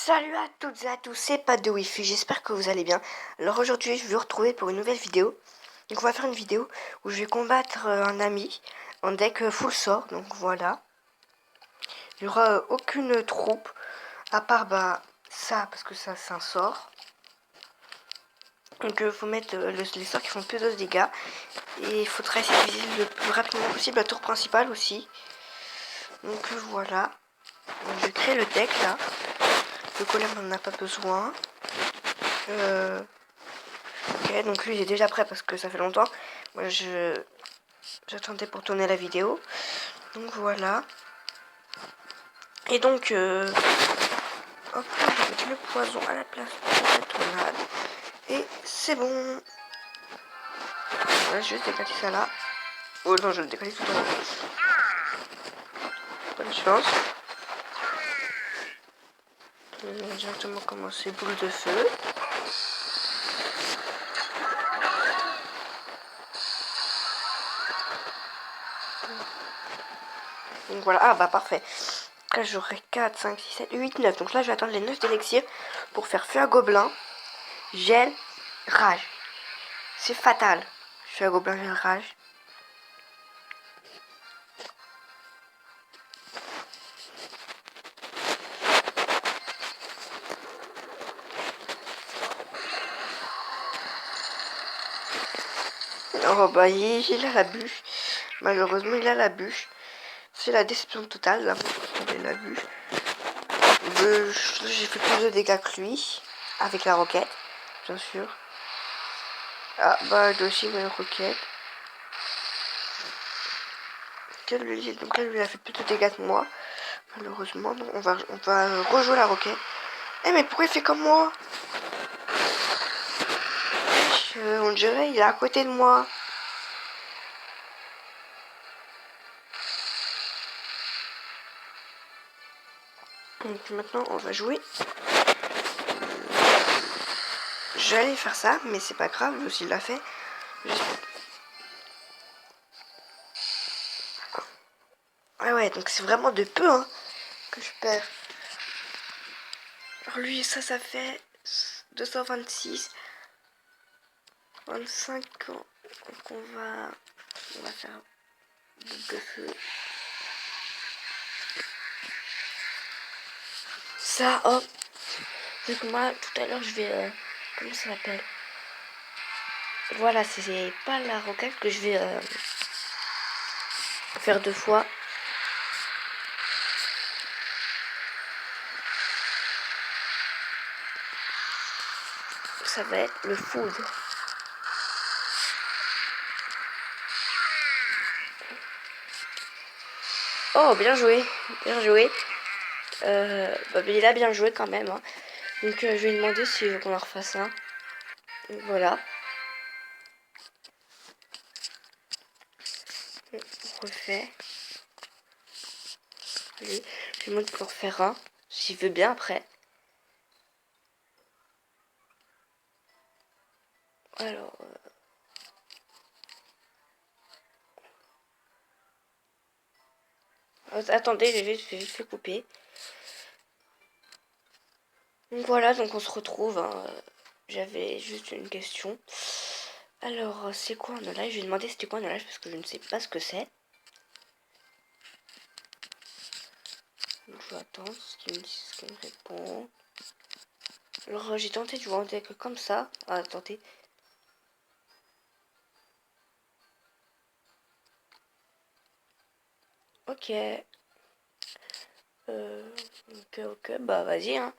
Salut à toutes et à tous, c'est Pat de Wi-Fi, j'espère que vous allez bien. Alors aujourd'hui je vais vous retrouver pour une nouvelle vidéo. Donc on va faire une vidéo où je vais combattre un ami en deck full sort, donc voilà. Il n'y aura aucune troupe, à part ça, parce que ça c'est un sort. Donc il faut mettre les sorts qui font plus de dégâts. Et il faudra essayer de viser le plus rapidement possible la tour principale aussi. Donc voilà. Donc, je crée le deck là. Le golem on n'en a pas besoin. Ok, donc lui il est déjà prêt parce que ça fait longtemps. Moi j'attendais pour tourner la vidéo. Donc voilà. Et donc hop, je vais mettre le poison à la place de la tornade. Et c'est bon. Voilà, je vais décaler ça là. Oh non, je vais le décaler tout en haut. Bonne chance. On va directement commencer boule de feu. Donc voilà, ah bah parfait. Là j'aurai 4, 5, 6, 7, 8, 9. Donc là je vais attendre les 9 d'élixir pour faire feu à gobelin, gel, rage. C'est fatal. Feu à gobelin, gel, rage. Oh bah il a la bûche. Malheureusement il a la bûche. C'est la déception totale là. Il a la bûche. J'ai fait plus de dégâts que lui. Avec la roquette, bien sûr. Ah bah il doit aussi avoir une roquette. Donc là lui il a fait plus de dégâts que moi. Malheureusement, donc on va rejouer la roquette. Eh mais pourquoi il fait comme moi? On dirait il est à côté de moi. Donc maintenant on va jouer. J'allais faire ça, mais c'est pas grave, lui aussi il l'a fait. Ah ouais, donc c'est vraiment de peu hein, que je perds. Alors lui, ça fait 226. 25 ans. Donc on va faire boule de feu. Ça, hop. Donc moi, tout à l'heure, je vais... comment ça s'appelle? Voilà, c'est pas la roquette que je vais faire 2 fois. Ça va être le foudre. Oh, bien joué. Bien joué. Il a bien joué quand même. Hein. Donc je vais lui demander s'il veut qu'on en refasse un. Donc, voilà. On refait. Allez, je lui demande pour en refaire un. S'il veut bien après. Alors... attendez, je vais vite fait couper. Donc voilà, donc on se retrouve. Hein. J'avais juste une question. Alors, c'est quoi un no-life? Je vais demander c'était quoi un no-life parce que je ne sais pas ce que c'est. Donc je vais attendre ce qu'il me répond. Alors j'ai tenté de jouer en deck comme ça. Ah, attendez. Ok. Ok, bah vas-y. Hein.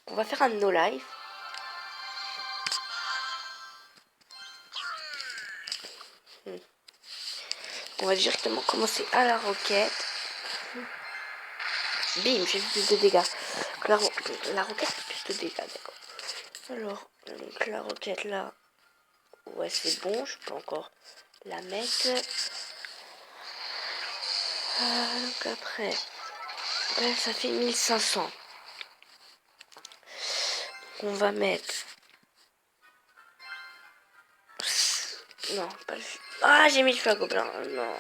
On va faire un no-life. On va directement commencer à la roquette. Bim, j'ai fait plus de dégâts. La roquette fait plus de dégâts, d'accord. Alors, donc la roquette là. Ouais, c'est bon, je peux encore la mettre. Donc après, là, ça fait 1500. Donc on va mettre... Non, pas le... Ah, j'ai mis le feu à gobelin. Non.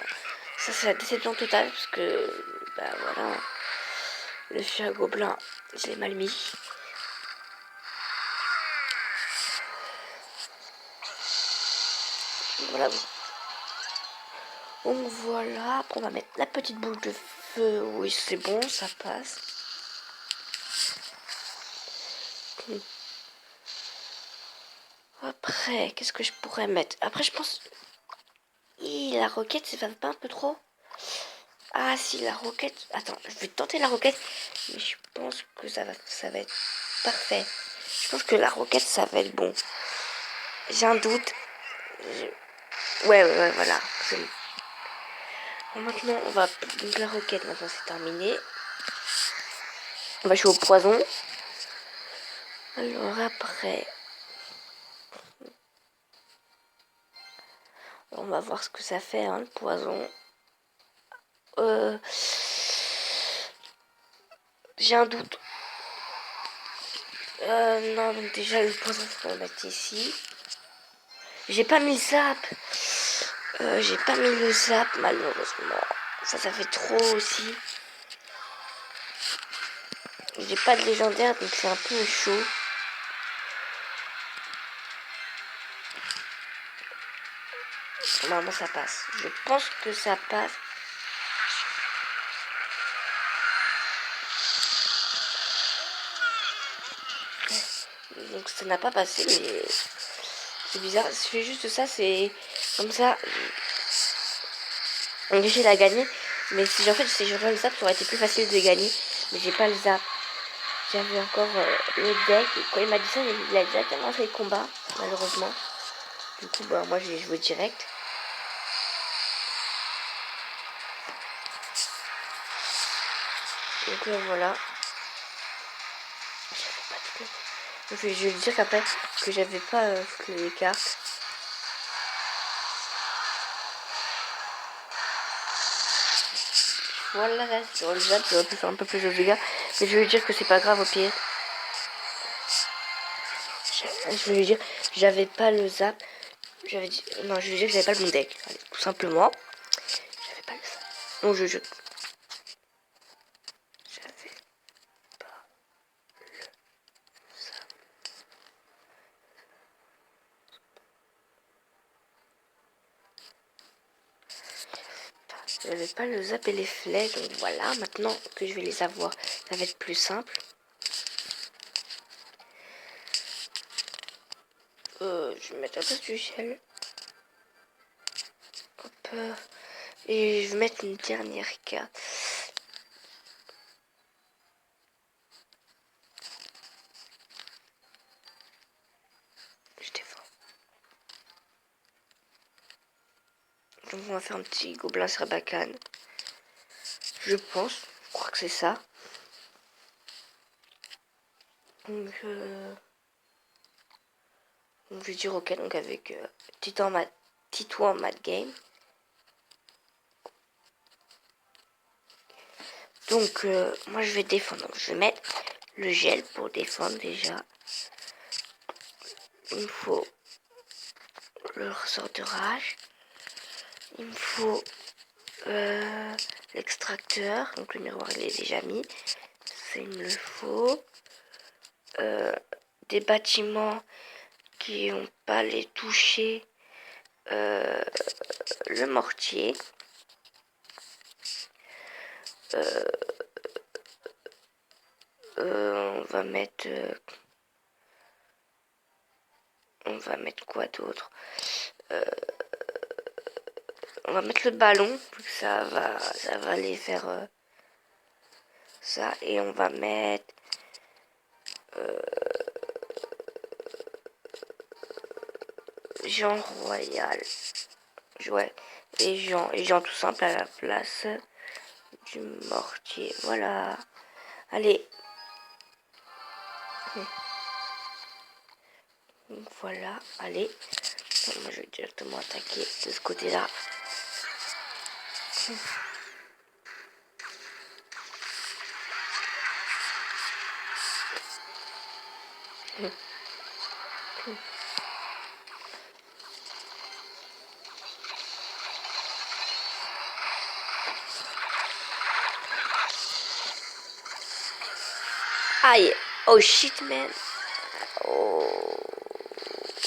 Ça, c'est la déception totale parce que... Bah voilà. Le feu à gobelin, je l'ai mal mis. Voilà. Donc voilà, après on va mettre la petite boule de feu. Oui, c'est bon, ça passe. Après, qu'est-ce que je pourrais mettre? Après, je pense... La roquette, ça va pas un peu trop? Ah si, la roquette... Attends, je vais tenter la roquette. Mais je pense que ça va être parfait. Je pense que la roquette, ça va être bon. J'ai un doute. Ouais, voilà. C'est bon. Bon, maintenant, on va... Donc la roquette, maintenant, c'est terminé. On va jouer au poison. Alors après... On va voir ce que ça fait, hein, le poison. J'ai un doute. Non, donc déjà, le poison, faut le mettre ici. J'ai pas mis le zap. J'ai pas mis le zap, malheureusement. Ça fait trop aussi. J'ai pas de légendaire, donc c'est un peu chaud. Normalement, ça passe. Je pense que ça passe. Donc ça n'a pas passé, mais c'est bizarre. Je fais juste ça, c'est comme ça. Donc j'ai la gagné. Mais si en fait si j'aurais le zap, ça aurait été plus facile de gagner. Mais j'ai pas le zap. J'avais encore le deck. Et quand il m'a dit ça, il a déjà commencé le combat, malheureusement. Du coup, bah moi j'ai joué direct. Donc voilà. Donc, je vais dire qu'après que j'avais pas toutes les cartes. Voilà, là, sur le zap, j'aurais pu faire un peu plus de dégâts. Mais je vais lui dire que c'est pas grave au pire. Je vais lui dire que j'avais pas le zap. J'avais dit. Non, je vais lui dire que j'avais pas le bon deck. Allez, tout simplement. J'avais pas le zap. Donc je. J'avais pas le zap. J'avais pas le zap et les flèches. Donc voilà, maintenant que je vais les avoir, ça va être plus simple. Je vais mettre la place du gel. Hop. Et je vais mettre une dernière carte. Je défends. Donc on va faire un petit gobelin Sarbacane. Je pense. Je crois que c'est ça. Donc je vais dire ok, donc avec Titouan Mad Game. Donc moi je vais défendre. Donc, je vais mettre le gel pour défendre déjà. Il me faut le ressort de rage. Il me faut l'extracteur. Donc le miroir il est déjà mis. Ça il me le faut. Des bâtiments qui n'ont pas les toucher. Le mortier. On va mettre quoi d'autre? On va mettre le ballon, vu que ça va les faire ça. Et on va mettre Jean Royal. Ouais. Et Jean tout simple à la place du mortier. Voilà. Allez. Donc voilà. Allez. Donc, moi je vais directement attaquer de ce côté-là. Aïe. Oh shit man. Oh.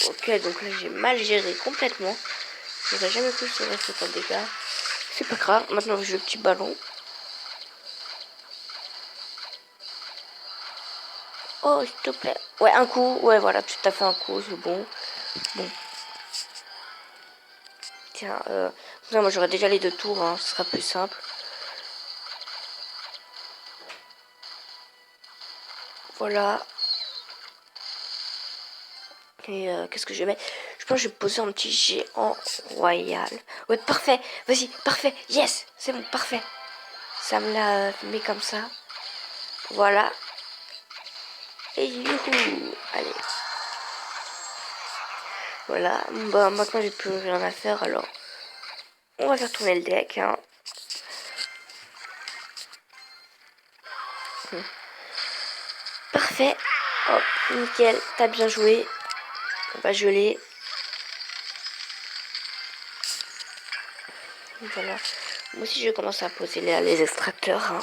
Ok, donc là j'ai mal géré complètement. J'aurais jamais cru que ça aurait fait autant de dégâts. C'est pas grave, maintenant je joue le petit ballon. Oh, s'il te plaît. Ouais, un coup. Ouais, voilà, tu t'as fait un coup, c'est bon. Bon. Tiens, non, moi j'aurais déjà les 2 tours, hein, ce sera plus simple. Voilà. Et qu'est-ce que je vais mettre? Je pense que je vais poser un petit géant royal. Ouais, parfait. Vas-y, parfait. Yes, c'est bon, parfait. Ça me l'a mis comme ça. Voilà. Et youhou. Allez. Voilà. Bah, maintenant, j'ai plus rien à faire, alors on va faire tourner le deck. Hein. Parfait. Hop, nickel. T'as bien joué. On va geler. Voilà. Moi aussi, je vais commencer à poser les extracteurs. Hein,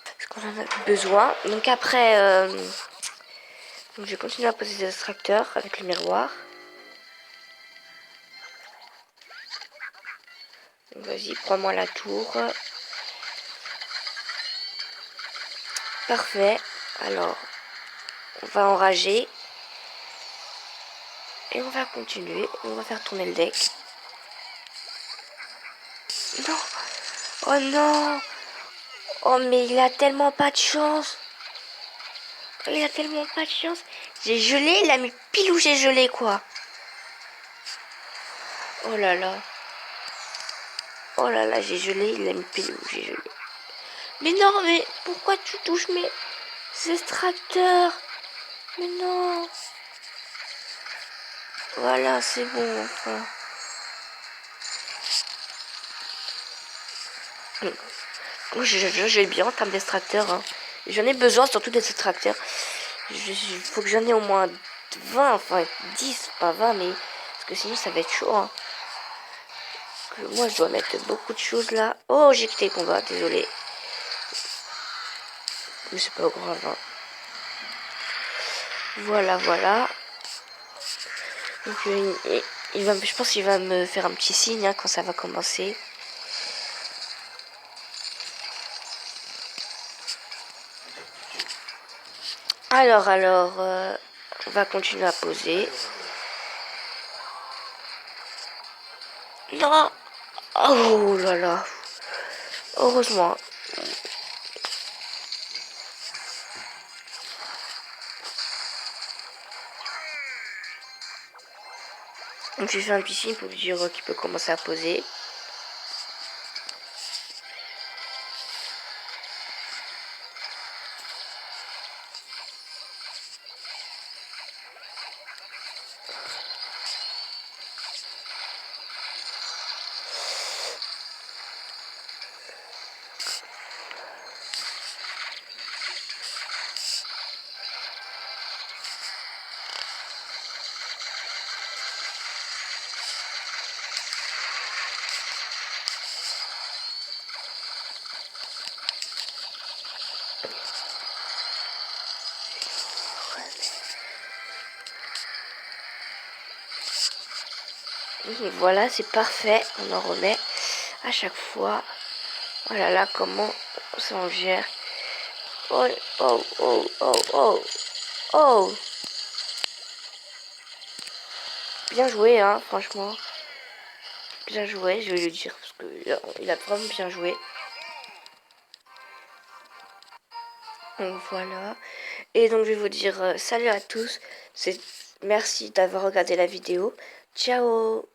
parce qu'on en a besoin. Donc après, donc je vais continuer à poser les extracteurs avec le miroir. Vas-y, prends-moi la tour. Parfait. Alors, on va enrager. Et on va continuer. On va faire tourner le deck. Non. Oh non. Oh, mais il a tellement pas de chance. Oh, il a tellement pas de chance. J'ai gelé, il a mis pile où j'ai gelé, quoi. Oh là là. Oh là là, j'ai gelé, il a mis pile où j'ai gelé. Mais non, mais pourquoi tu touches mes extracteurs? Mais non. Voilà, c'est bon, enfin. Moi, j'ai bien en termes d'extracteurs. Hein. J'en ai besoin, surtout des extracteurs. Il faut que j'en ai au moins 20, enfin 10, pas 20, mais... Parce que sinon, ça va être chaud. Hein. Que moi, je dois mettre beaucoup de choses là. Oh, j'ai quitté le combat, désolé. Mais c'est pas grave. Hein. Voilà, voilà. Donc, je pense qu'il va me faire un petit signe hein, quand ça va commencer. Alors, on va continuer à poser. Non. Oh là là. Heureusement. Donc j'ai fait un petit signe pour lui dire qu'il peut commencer à poser. Voilà, c'est parfait. On en remet à chaque fois. Oh là là, comment ça en gère. Oh, oh, oh, oh, oh, oh. Bien joué, hein, franchement. Bien joué, je vais lui dire, parce qu'il a vraiment bien joué. Donc voilà. Et donc je vais vous dire salut à tous. Merci d'avoir regardé la vidéo. Ciao.